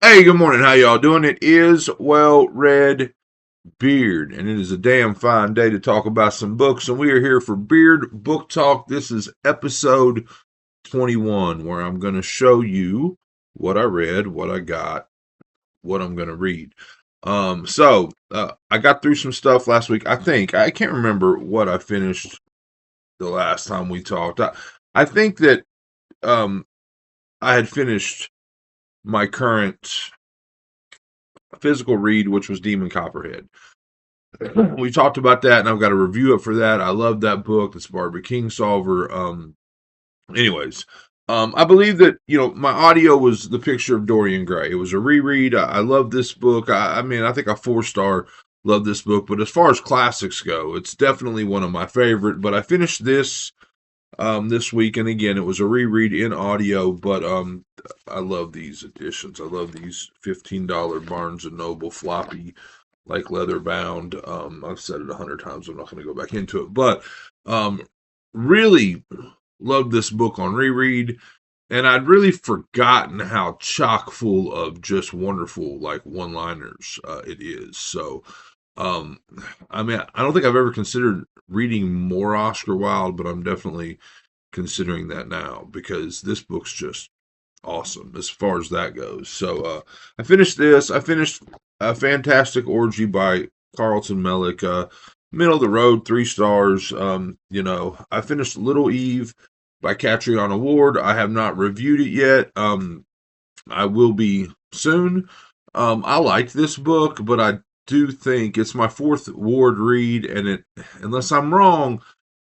Hey, good morning. How y'all doing? It is Well Red Beard, and it is a damn fine day to talk about some books. And we are here for Beard Book Talk. This is episode 21, where I'm going to show you what I read, what I got, what I'm going to read. I got through some stuff last week. I can't remember what I finished the last time we talked. I think that um, I had finished my current physical read, which was Demon Copperhead. We talked about that, and I've got a review up for that. I love that book. It's Barbara Kingsolver. Anyways, I believe that my audio was The Picture of Dorian Gray. It was a reread. I love this book. I mean, I think a 4-star. Love this book, but as far as classics go, it's definitely one of my favorite. But I finished this week, and again, it was a reread in audio. But I love these editions. I love these $15 Barnes and Noble floppy, like leather bound. I've said it 100 times. I'm not going to go back into it, but really loved this book on reread, and I'd really forgotten how chock full of just wonderful like one-liners it is. So, I mean, I don't think I've ever considered reading more Oscar Wilde, but I'm definitely considering that now because this book's just awesome as far as that goes. So I finished this. I finished A Fantastic Orgy by Carlton Mellick. Middle of the road, 3 stars. I finished Little Eve by Catriona Ward. I have not reviewed it yet. I will be soon. I like this book, but I do think it's my fourth Ward read, and unless I'm wrong,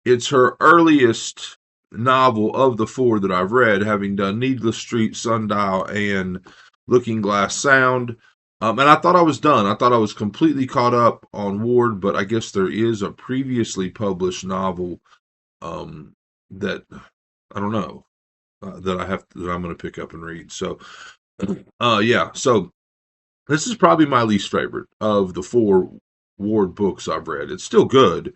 it's her earliest novel of the 4 that I've read, having done Needless Street, Sundial, and Looking Glass Sound. And I thought I was done. I thought I was completely caught up on Ward, but I guess there is a previously published novel that I don't know that I'm going to pick up and read. So, yeah. So this is probably my least favorite of the 4 Ward books I've read. It's still good,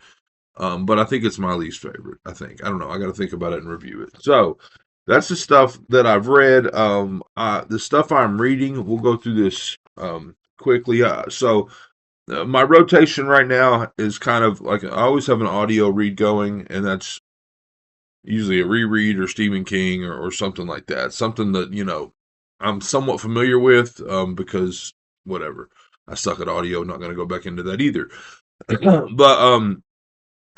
but I think it's my least favorite. I don't know. I got to think about it and review it. So that's the stuff that I've read. The stuff I'm reading, we'll go through this quickly. My rotation right now is kind of like I always have an audio read going, and that's usually a reread or Stephen King or something like that. Something that I'm somewhat familiar with because whatever. I suck at audio. Not going to go back into that either. But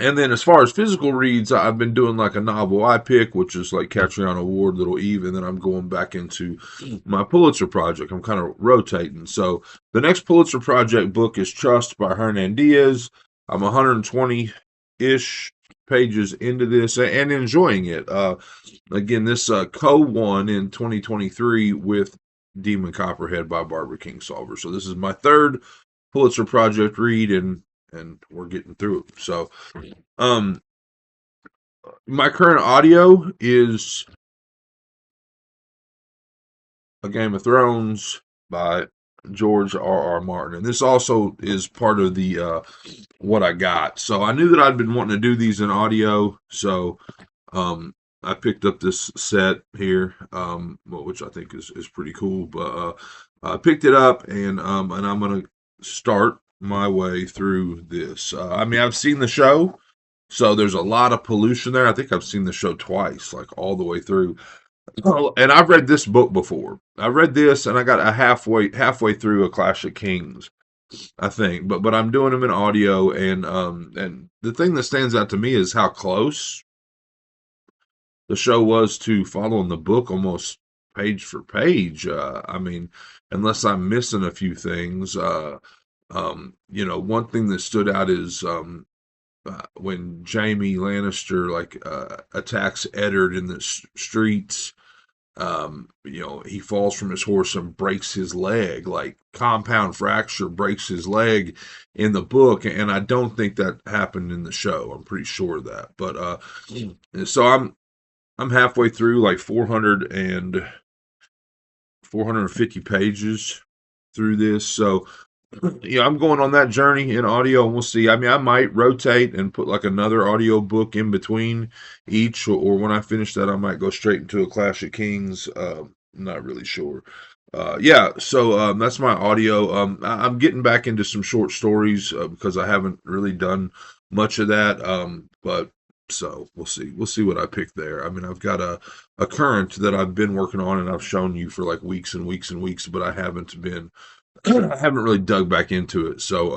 and then as far as physical reads, I've been doing like a novel I pick, which is like Catriona Ward, Little Eve, and then I'm going back into my Pulitzer Project. I'm kind of rotating. So the next Pulitzer Project book is Trust by Hernan Diaz. I'm 120-ish pages into this and enjoying it. Again, this co-won in 2023 with Demon Copperhead by Barbara Kingsolver. So this is my third Pulitzer Project read, and we're getting through it. So, my current audio is A Game of Thrones by George R.R. Martin, and this also is part of the what I got. So I knew that I'd been wanting to do these in audio, so I picked up this set here, which I think is pretty cool. But I picked it up, and I'm gonna start my way through this. I mean, I've seen the show, so there's a lot of pollution there. I think I've seen the show twice, like all the way through. And I've read this book before. I read this, and I got a halfway through A Clash of Kings, I think. But I'm doing them in audio, and the thing that stands out to me is how close the show was to following the book almost page for page. I mean, unless I'm missing a few things. One thing that stood out is when Jaime Lannister attacks Eddard in the streets. He falls from his horse and breaks his leg, like compound fracture, breaks his leg in the book, and I don't think that happened in the show. I'm pretty sure of that, but so I'm halfway through, like 450 pages through this. So I'm going on that journey in audio, and we'll see. I mean, I might rotate and put like another audio book in between each, or when I finish that, I might go straight into A Clash of Kings not really sure. Yeah, so that's my audio. I'm getting back into some short stories because I haven't really done much of that. But so we'll see. We'll see what I pick there. I mean, I've got a current that I've been working on, and I've shown you for like weeks and weeks and weeks, but I haven't been, I haven't really dug back into it. So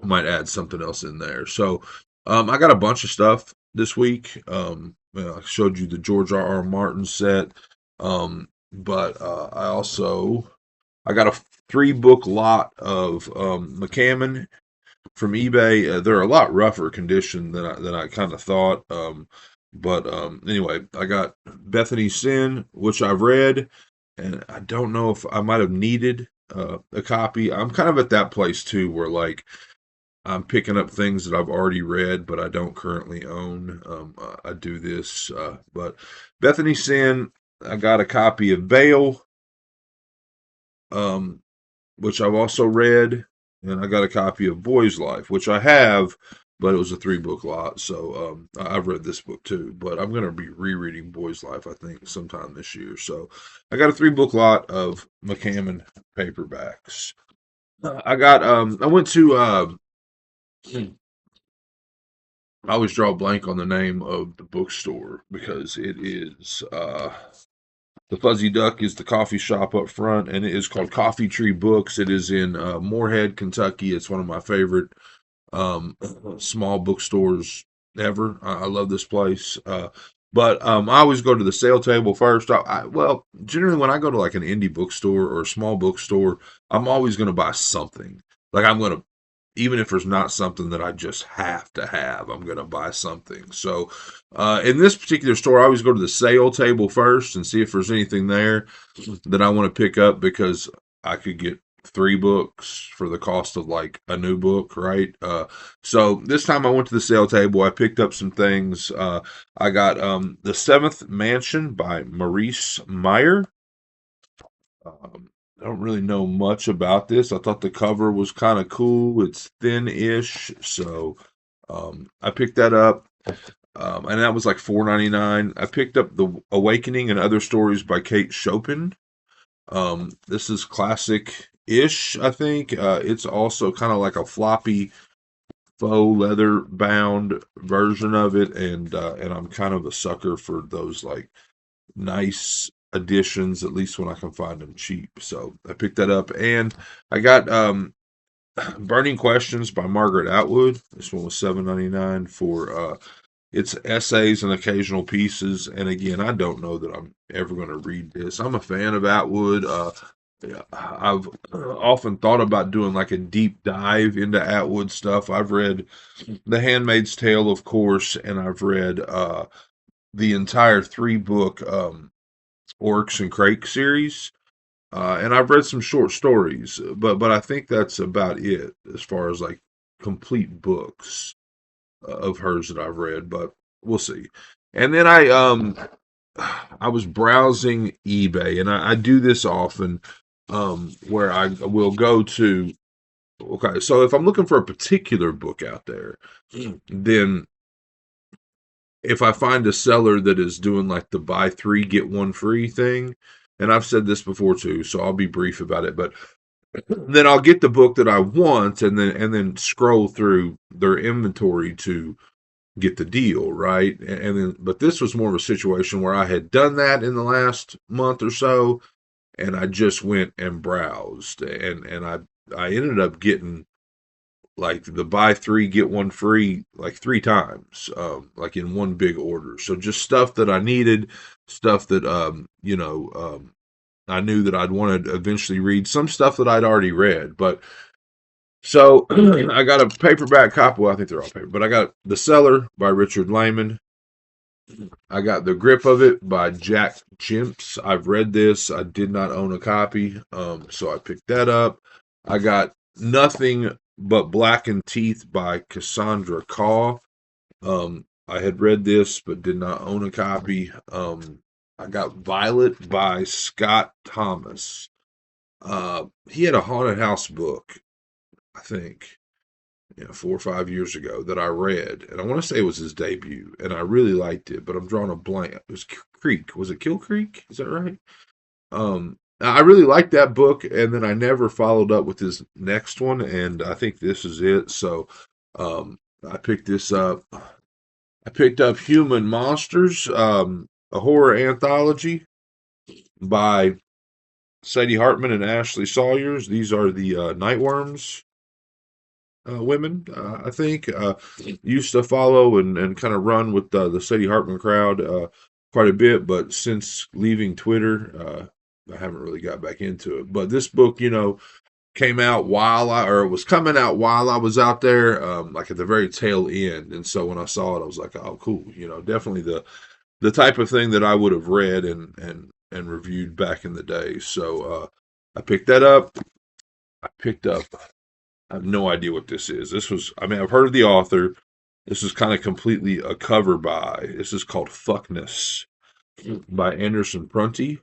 I might add something else in there. So I got a bunch of stuff this week. I showed you the George R. R. Martin set. But I got a 3 book lot of McCammon from eBay. They're a lot rougher condition than I kind of thought. But anyway, I got Bethany Sin, which I've read, and I don't know if I might have needed a copy. I'm kind of at that place too, where like I'm picking up things that I've already read, but I don't currently own. I do this, but Bethany Sin, I got a copy of Bale, um, which I've also read, and I got a copy of Boy's Life, which I have, but it was a 3 book lot, so I've read this book too. But I'm going to be rereading Boy's Life, I think, sometime this year. So I got a 3 book lot of McCammon paperbacks. I went to I always draw a blank on the name of the bookstore because it is the Fuzzy Duck is the coffee shop up front, and it is called Coffee Tree Books. It is in Moorhead, Kentucky. It's one of my favorite um, small bookstores ever. I love this place. But I always go to the sale table first. Well, generally when I go to like an indie bookstore or a small bookstore, I'm always going to buy something. Like I'm going to, even if there's not something that I just have to have, I'm going to buy something. So in this particular store, I always go to the sale table first and see if there's anything there that I want to pick up because I could get 3 books for the cost of like a new book, right? So this time I went to the sale table. I picked up some things. I got The Seventh Mansion by Maurice Meyer. I don't really know much about this. I thought the cover was kind of cool. It's thin-ish, so I picked that up. And that was like $4.99. I picked up The Awakening and Other Stories by Kate Chopin. This is classic-ish, I think. It's also kind of like a floppy faux leather bound version of it, and I'm kind of a sucker for those like nice editions, at least when I can find them cheap. So I picked that up, and I got Burning Questions by Margaret Atwood. This one was $7.99 for it's essays and occasional pieces. And again, I don't know that I'm ever going to read this. I'm a fan of Atwood. Yeah, I've often thought about doing like a deep dive into Atwood stuff. I've read The Handmaid's Tale, of course, and I've read the entire 3 book Oryx and Crake series. And I've read some short stories, but I think that's about it as far as like complete books of hers that I've read, but we'll see. And then I was browsing eBay, and I do this often, where I will go to. Okay, so if I'm looking for a particular book out there, then if I find a seller that is doing like the buy 3 get 1 free thing, and I've said this before too, so I'll be brief about it, but then I'll get the book that I want and then scroll through their inventory to get the deal, right? And then, but this was more of a situation where I had done that in the last month or so, and I just went and browsed, and I ended up getting like the buy 3 get 1 free like 3 times, like in one big order. So just stuff that I needed, stuff that I knew that I'd want to eventually read, some stuff that I'd already read, but. So I got a paperback copy. Well, I think they're all paper, but I got The Cellar by Richard Lehman. I got The Grip of It by Jack Jimps. I've read this. I did not own a copy, so I picked that up. I got Nothing But Blackened Teeth by Cassandra Caw. I had read this but did not own a copy. I got Violet by Scott Thomas. He had a haunted house book, I think, 4 or 5 years ago that I read, and I want to say it was his debut, and I really liked it, but I'm drawing a blank. It was Creek. Was it Kill Creek? Is that right? I really liked that book, and then I never followed up with his next one, and I think this is it. So, um, I picked this up. I picked up Human Monsters, a horror anthology by Sadie Hartman and Ashley Sawyers. These are the Nightworms women, I think. Used to follow and kind of run with the Sadie Hartman crowd quite a bit, but since leaving Twitter, I haven't really got back into it. But this book, came out or it was coming out while I was out there, like at the very tail end. And so when I saw it, I was like, oh, cool. Definitely the type of thing that I would have read and reviewed back in the day. So I picked that up. I picked up I have no idea what this is. I've heard of the author. This is kind of completely a cover by. This is called Fuckness by Anderson Prunty.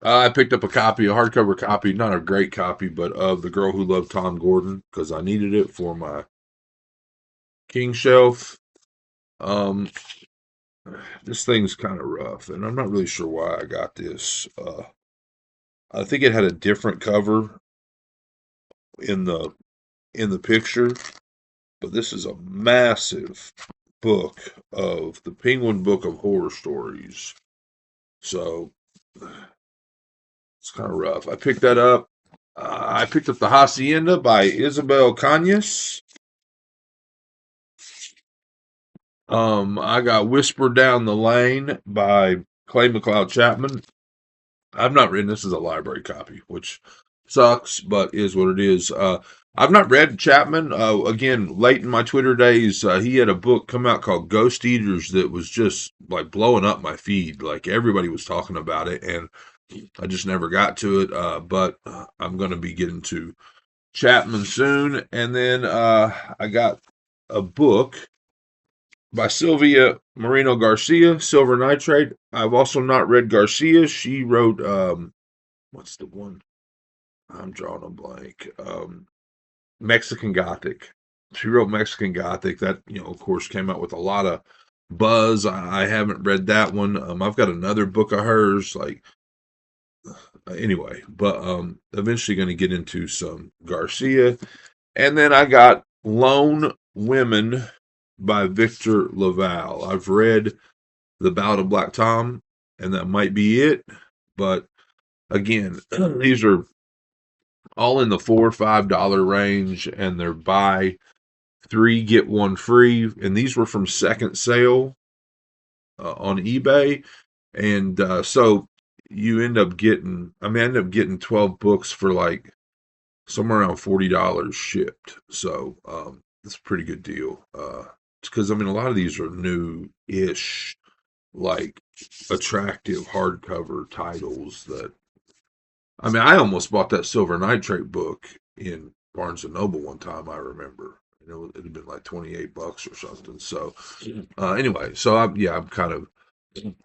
I picked up a hardcover copy, not a great copy, but of The Girl Who Loved Tom Gordon because I needed it for my King shelf. Um, this thing's kind of rough, and I'm not really sure why I got this. I think it had a different cover in the picture, but this is a massive book of the Penguin Book of Horror Stories. So it's kind of rough. I picked that up. I picked up The Hacienda by Isabel Cañas. I got Whisper Down the Lane by Clay McLeod Chapman. I've not written this as a library copy, which sucks, but is what it is. I've not read Chapman. Again, late in my Twitter days, he had a book come out called Ghost Eaters that was just like blowing up my feed. Like everybody was talking about it, and I just never got to it. But I'm going to be getting to Chapman soon. And then I got a book by Sylvia Moreno Garcia, Silver Nitrate. I've also not read Garcia. She wrote, what's the one? I'm drawing a blank. Mexican Gothic. She wrote Mexican Gothic. That, of course, came out with a lot of buzz. I haven't read that one. I've got another book of hers. Anyway, but eventually going to get into some Garcia. And then I got Lone Women by Victor Laval. I've read The Ballad of Black Tom, and that might be it. But again, these are all in the $4 or $5 range, and they're buy 3 get 1 free. And these were from second sale on eBay, and so you end up getting. I ended up getting 12 books for like somewhere around $40 shipped. So it's a pretty good deal. Because a lot of these are new-ish, like attractive hardcover titles that. I almost bought that Silver Nitrate book in Barnes and Noble one time. I remember, it had been like $28 or something. So, anyway, so I'm kind of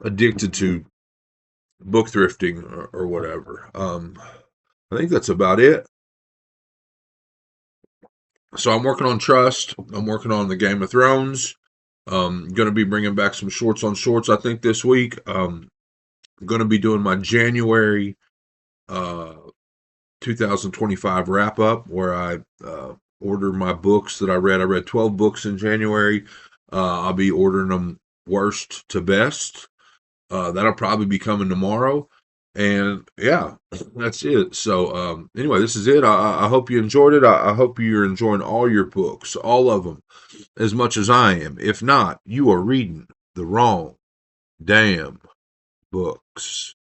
addicted to book thrifting or whatever. I think that's about it. So I'm working on Trust. I'm working on the Game of Thrones. Going to be bringing back some shorts on shorts, I think, this week. Going to be doing my January 2025 wrap up where I order my books that I read. I read 12 books in January. I'll be ordering them worst to best. That'll probably be coming tomorrow. And yeah, that's it. So anyway, this is it. I hope you enjoyed it. I hope you're enjoying all your books, all of them, as much as I am. If not, you are reading the wrong damn books.